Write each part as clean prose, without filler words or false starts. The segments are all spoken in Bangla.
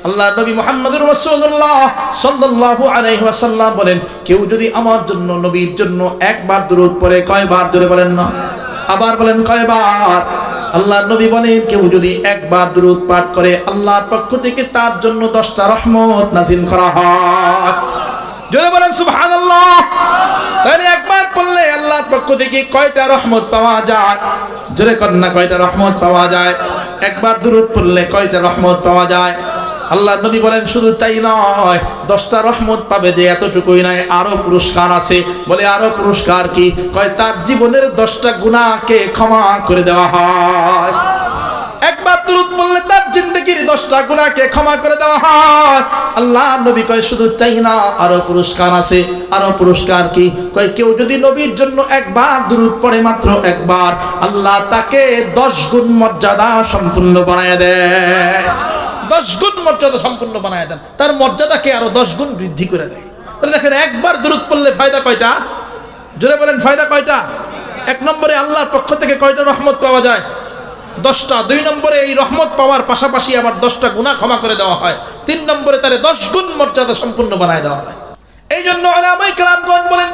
আল্লাহ নবী মুহাম্মদুর রাসূলুল্লাহ সাল্লাল্লাহু আলাইহি ওয়াসাল্লাম বলেন, কেউ যদি আমার জন্য নবীর জন্য একবার দুরূদ পড়ে, কয়বার জোরে বলেন না, আবার বলেন কয়বার? আল্লাহ নবী বলেন, কেউ যদি একবার দুরূদ পাঠ করে আল্লাহর পক্ষ থেকে তার জন্য 10টা রহমত নাযিল করা হয়। জোরে বলেন সুবহানাল্লাহ। তাহলে একবার পড়লে আল্লাহর পক্ষ থেকে কয়টা রহমত পাওয়া যায়? জোরে কর না, কয়টা রহমত পাওয়া যায়? একবার দুরূদ পড়লে কয়টা রহমত পাওয়া যায়? আল্লাহ নবী বলেন, শুধু তাই নয়, 10টা রহমত পাবে যে এতটুকুই নয়, আরো পুরস্কার আছে। বলে আরো পুরস্কার কি? কয় তার জীবনের 10টা গুনাহকে ক্ষমা করে দেওয়া হয়। একবার দুরূদ পড়লে তার জিন্দেগির 10টা গুনাহকে ক্ষমা করে দেওয়া হয়। আল্লাহ নবী কয় শুধু তাই না, আরো পুরস্কার আছে। আরো পুরস্কার কি? কয় কেউ যদি নবীর জন্য একবার দুরূদ পড়ে, মাত্র একবার, আল্লাহ তাকে 10 গুণ মর্যাদা সম্পূর্ণ বানায় দেয়। 10 গুণ মর্যাদা সম্পূর্ণ বানায় দেন, তার মর্যাদাকে আরো 10 গুণ বৃদ্ধি করে দেয়। দেখেন, একবার দুরূদ পড়লে ফায়দা কয়টা? জোরে বলেন, ফায়দা কয়টা? 1 নম্বরে আল্লাহর পক্ষ থেকে কয়টা রহমত পাওয়া যায়? 10টা। 2 নম্বরে এই রহমত পাওয়ার পাশাপাশি আবার 10টা গুনাহ ক্ষমা করে দেওয়া হয়। 3 নম্বরে তারে 10 গুণ মর্যাদা সম্পূর্ণ বানায় দেওয়া হয়। এই জন্য উলামায়ে কেরামগণ বলেন,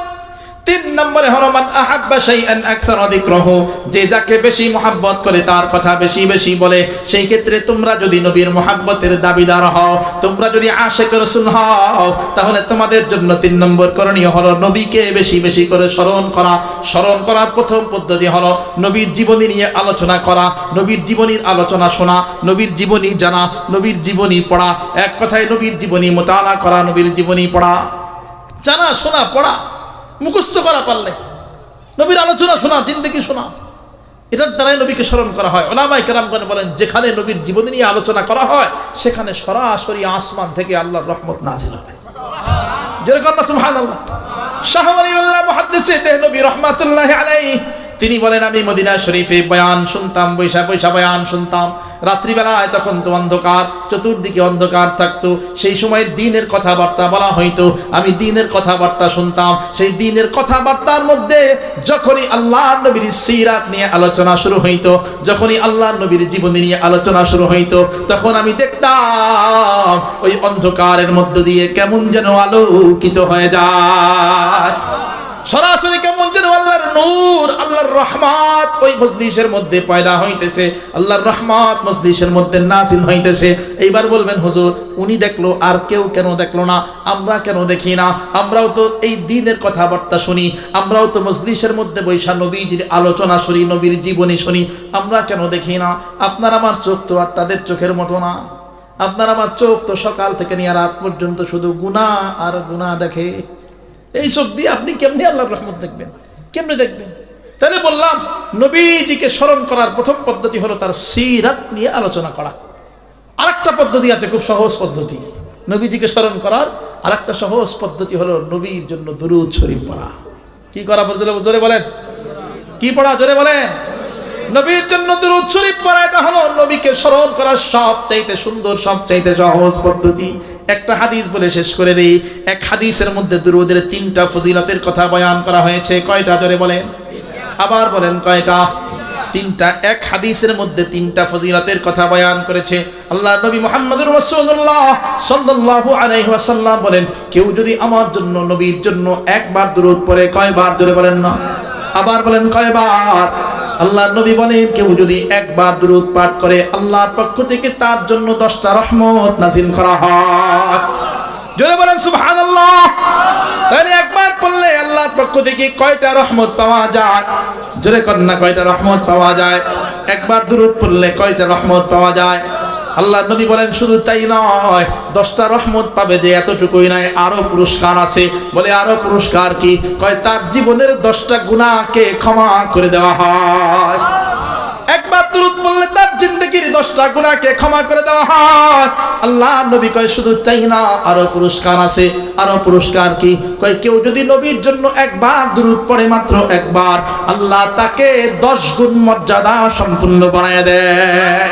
3 নম্বরে হলো মান আহাব্বা শাইআন আকসারা যিকরাহু, যে যাকে বেশি মহব্বত করে তার কথা বেশি বেশি বলে। সেই ক্ষেত্রে তোমরা যদি নবীর মহব্বতের দাবিদার হও, তোমরা যদি আশিক রাসূল হও, তাহলে তোমাদের জন্য 3 নম্বর করণীয় হলো নবীকে বেশি বেশি করে স্মরণ করা। স্মরণ করার প্রথম পদ্ধতি হলো নবীর জীবনী নিয়ে আলোচনা করা, নবীর জীবনীর আলোচনা শোনা, নবীর জীবনী জানা, নবীর জীবনী পড়া। এক কথায় নবীর জীবনী মুতালা করা, নবীর জীবনী পড়া, জানা, শোনা, পড়া, মুখস্থ করা পারলে, নবীর আলোচনা শোনা, জিন্দেগি শোনা, এটার দ্বারাই নবীকে স্মরণ করা হয়। উলামায়ে কেরামগণ বলেন, যেখানে নবীর জীবনী নিয়ে আলোচনা করা হয় সেখানে সরাসরি আসমান থেকে আল্লাহর রহমত নাযিল হয়। যেরকম সুবহানাল্লাহ। শাহ ওয়ালিউল্লাহ মুহাদ্দিস দেহলভী রাহমাতুল্লাহি আলাইহি তিনি বলেন, আমি মদিনা শরীফে বয়ান শুনতাম, বৈশা বৈশা বয়ান শুনতাম। রাত্রিবেলায় তখন তো অন্ধকার, চতুর্দিকে অন্ধকার থাকতো। সেই সময় দ্বীনের কথাবার্তা বলা হইতো, আমি দ্বীনের কথাবার্তা শুনতাম। সেই দ্বীনের কথাবার্তার মধ্যে যখনই আল্লাহর নবীর সিরাত নিয়ে আলোচনা শুরু হইতো, যখনই আল্লাহর নবীর জীবনী নিয়ে আলোচনা শুরু হইতো, তখন আমি দেখতাম ওই অন্ধকারের মধ্য দিয়ে কেমন যেন আলোকিত হয়ে যায়। সরাসরি কেমন যেন আল্লাহর নূর, আল্লাহর রহমত ওই মজলিসের মধ্যে পয়দা হইতেছে, আল্লাহর রহমত মজলিসের মধ্যে নাযিল হইতেছে। এইবার বলবেন, হুজুর উনি দেখলো, আর কেউ কেন দেখলো না? আমরা কেন দেখি না? আমরাও তো এই দ্বীনের কথাবার্তা শুনি, আমরাও তো মজলিসের মধ্যে বৈশা নবীজির আলোচনা শুনি, নবীর জীবনী শুনি, আমরা কেন দেখি না? আপনার আমার চোখ তো আর তাদের চোখের মতো না। আপনার আমার চোখ তো সকাল থেকে নিয়ে রাত পর্যন্ত শুধু গুনাহ আর গুনাহ দেখে। এই চোখ দিয়ে আপনি কেমনি আল্লাহর রহমত দেখবেন? কেমনে দেখবেন? তাহলে বললাম, নবীজিকে স্মরণ করার প্রথম পদ্ধতি হলো তার সিরাত নিয়ে আলোচনা করা। আরেকটা পদ্ধতি আছে, খুব সহজ পদ্ধতি নবীজিকে স্মরণ করার। আরেকটা সহজ পদ্ধতি হলো নবীর জন্য দুরূদ শরীফ পড়া। কি করা বলতে জোরে বলেন? কি পড়া? জোরে বলেন। নবীর জন্য দুরূদ শরীফ পড়া, এটা হলো নবীকে স্মরণ করার সবচাইতে সুন্দর, সবচাইতে সহজ পদ্ধতি। একটা হাদিস বলে শেষ করে দেই। এক হাদিসের মধ্যে দুরূদের 3টা ফজিলতের কথা বয়ান করা হয়েছে। কয়টা? জোরে বলেন, আবার বলেন কয়টা? 3টা। এক হাদিসের মধ্যে 3টা ফজিলতের কথা বয়ান করেছে আল্লাহ নবী মুহাম্মদুর রাসূলুল্লাহ সাল্লাল্লাহু আলাইহি ওয়াসাল্লাম বলেন, কেউ যদি আমার জন্য নবীর জন্য একবার দুরূদ পড়ে, কয়বার? জোরে বলেন না, আবার বলেন কয়বার? আল্লাহ নবী বলেন, কেউ যদি একবার দুরূদ পাঠ করে আল্লাহর পক্ষ থেকে তার জন্য 10টা রহমত নাযিল করা হয়। জোরে বলেন সুবহানাল্লাহ। তাহলে একবার পড়লে আল্লাহর পক্ষ থেকে কয়টা রহমত পাওয়া যায়? জোরে কর না, কয়টা রহমত পাওয়া যায়? একবার দুরূদ পড়লে কয়টা রহমত পাওয়া যায়? আল্লাহ নবী বলেন, শুধু তাই নয়, 10টা রহমত পাবে যে এতটুকুই নয়, আরো পুরস্কার আছে। বলে আরো পুরস্কার কি? কয় তার জীবনের 10টা গুনাহকে ক্ষমা করে দেওয়া হয়। একবার দুরূদ পড়লে তার জিন্দেগির 10টা গুনাহকে ক্ষমা করে দেওয়া হয়। আল্লাহ নবী কয় শুধু তাই না, আরো পুরস্কার আছে। আরো পুরস্কার কি? কয় কেউ যদি নবীর জন্য একবার দুরূদ পড়ে, মাত্র একবার, আল্লাহ তাকে 10 গুণ মর্যাদা সম্পূর্ণ বানায় দেয়।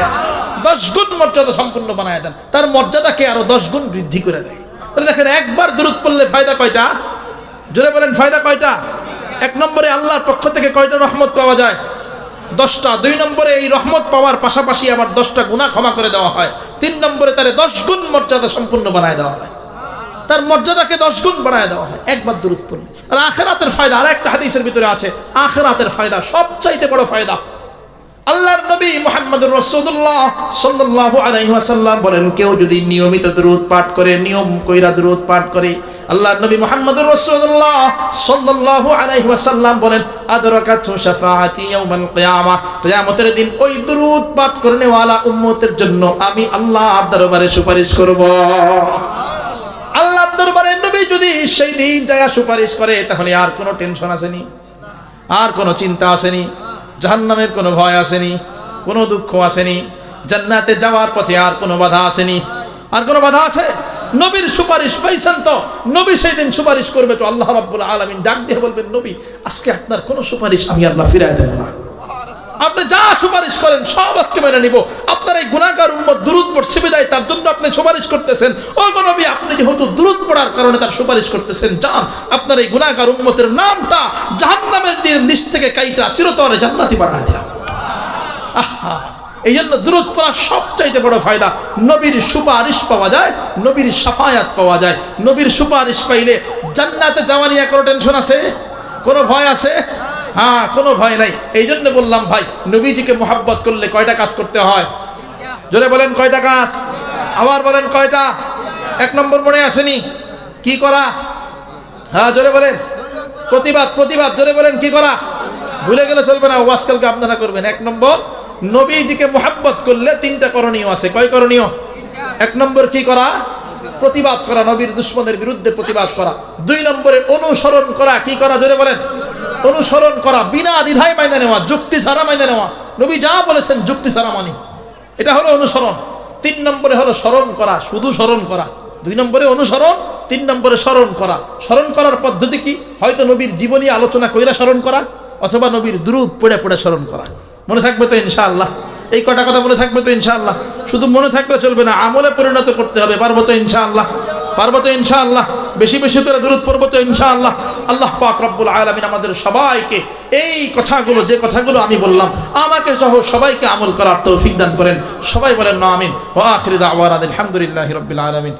10 গুণ মর্যাদা সম্পূর্ণ বানায় দেন, তার মর্যাদাকে আরো 10 গুণ বৃদ্ধি করে দেয়। দেখেন, একবার দুরূদ পড়লে ফায়দা কয়টা? জোরে বলেন, ফায়দা কয়টা? 1 নম্বরে আল্লাহর পক্ষ থেকে কয়টা রহমত পাওয়া যায়? 10টা। 2 নম্বরে এই রহমত পাওয়ার পাশাপাশি আবার 10টা গুনাহ ক্ষমা করে দেওয়া হয়। তিন নম্বরে তারে 10 গুণ মর্যাদা সম্পূর্ণ বানায় দেওয়া হয়, তার মর্যাদাকে 10 গুণ বানায় দেওয়া হয় একবার দুরূদ পড়লে। আর আখিরাতের ফায়দা, আর একটা হাদিসের ভিতরে আছে আখিরাতের ফায়দা সবচাইতে বড় ফায়দা। আল্লাহর নবী মুহাম্মদুর রাসূলুল্লাহ সাল্লাল্লাহু আলাইহি ওয়াসাল্লাম বলেন, কেউ যদি নিয়মিত দুরূদ পাঠ করে, নিয়ম কইরা দুরূদ পাঠ করে, আল্লাহর নবী মুহাম্মদুর রাসূলুল্লাহ সাল্লাল্লাহু আলাইহি ওয়াসাল্লাম বলেন, আদরাকাতু শাফাআতি ইয়াউমাল কিয়ামা, কিয়ামতের দিন ওই দুরূদ পাঠ করনেওয়ালা উম্মতের জন্য আমি আল্লাহর দরবারে সুপারিশ করব। আল্লাহর দরবারে নবী যদি সেই দিন যায় সুপারিশ করে, তাহলে আর কোনো টেনশন আসেনি, আর কোনো চিন্তা আসেনি, জাহান্নামের কোনো ভয় আসেনি, কোনো দুঃখ আসেনি, জান্নাতে যাওয়ার পথে আর কোনো বাধা আসেনি। আর কোনো বাধা আছে? নবীর সুপারিশ পাইছেন তো, নবী সেই দিন সুপারিশ করবে তো আল্লাহ রাব্বুল আলামিন ডাক দিয়ে বলবেন, নবী আজকে আপনার কোনো সুপারিশ আমি আল্লাহ ফিরায় দেব না, আপনি যা সুপারিশ করেন সব আজকে মেনে নিব। আপনার এই গুনাহগার উম্মত দুরূদ পড়ছে বিদায় তার জন্য আপনি সুপারিশ করতেছেন। ও গো নবী, আপনি যেহেতু দুরূদ পড়ার কারণে তার সুপারিশ করতেছেন, যান আপনার এই গুনাহগার উম্মতের নামটা জাহান্নামের লিস্ট থেকে কাইটা চিরতরে জান্নাতি বানায় দিলাম। আহা, এই জন্য দুরূদ পড়া সবচাইতে বড় ফায়দা। নবীর সুপারিশ পাওয়া যায়, নবীর শাফায়াত পাওয়া যায়। নবীর সুপারিশ পাইলে জান্নাতে যাওয়া নিয়ে কোনো টেনশন আছে? কোনো ভয় আছে? হ্যাঁ, কোনো ভয় নাই। এই জন্য বললাম ভাই, নবীজিকে মোহাব্বত করলে কয়টা কাজ করতে হয়? জোরে বলেন কয়টা কাজ? আবার বলেন কয়টা? 1 নম্বর মনে আসেনি? কি করা? হ্যাঁ জোরে বলেন। প্রতিবাদ। প্রতিবাদ জোরে বলেন কি করা? ভুলে গেলে চলবে না, ওয়াজ কালকে আপনারা করবেন। 1 নম্বর, নবীজিকে মোহাব্বত করলে 3টা করণীয় আছে। কয় করণীয়? 1 নম্বর কি করা? প্রতিবাদ করা, নবীর দুশমনের বিরুদ্ধে প্রতিবাদ করা। 2 নম্বরে অনুসরণ করা। কি করা? জোরে বলেন। অনুসরণ করা, বিনা দ্বিধায় মাইনে নেওয়া, যুক্তি ছাড়া মাইনে নেওয়া। নবী যা বলেছেন যুক্তি ছাড়া মানি, এটা হলো অনুসরণ। 3 নম্বরে হলো স্মরণ করা, শুধু স্মরণ করা। 2 নম্বরে অনুসরণ, 3 নম্বরে স্মরণ করা। স্মরণ করার পদ্ধতি কি? হয়তো নবীর জীবনী আলোচনা কইরা স্মরণ করা, অথবা নবীর দুরূদ পড়ে পড়ে স্মরণ করা। মনে থাকবে তো ইনশাআল্লাহ? এই কটা কথা মনে থাকবে তো ইনশাআল্লাহ? শুধু মনে থাকলে চলবে না, আমলে পরিণত করতে হবে। পারবো তো ইনশাআল্লাহ? পারবো তো ইনশাআল্লাহ? বেশি বেশি করে দুরূদ পড়বো তো ইনশাআল্লাহ? আল্লাহ পাক রব্বুল আলামিন আমাদের সবাইকে এই কথাগুলো, যে কথাগুলো আমি বললাম, আমাকে সহ সবাইকে আমল করার তৌফিক দান করেন। সবাই বলেন আমিন। ওয়া আখিরু দাওয়ানা আলহামদুলিল্লাহি রাব্বিল আলামিন।